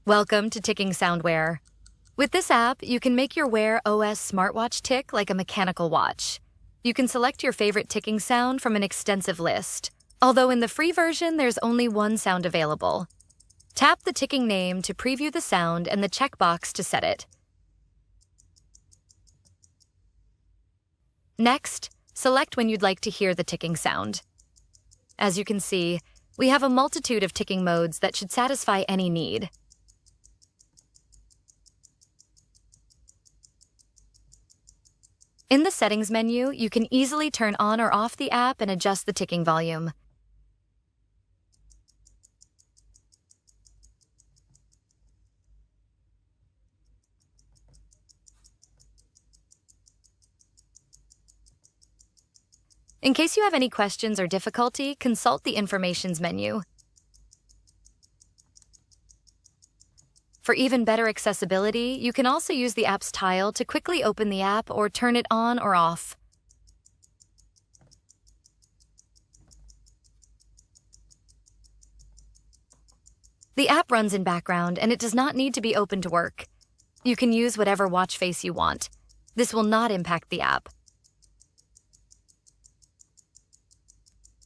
Welcome to Ticking Soundware. With this app, you can make your Wear OS smartwatch tick like a mechanical watch. You can select your favorite ticking sound from an extensive list, although in the free version, there's only one sound available. Tap the ticking name to preview the sound and the checkbox to set it. Next, select when you'd like to hear the ticking sound. As you can see, we have a multitude of ticking modes that should satisfy any need. In the Settings menu, you can easily turn on or off the app and adjust the ticking volume. In case you have any questions or difficulty, consult the Informations menu. For even better accessibility, you can also use the app's tile to quickly open the app or turn it on or off. The app runs in background and it does not need to be open to work. You can use whatever watch face you want. This will not impact the app.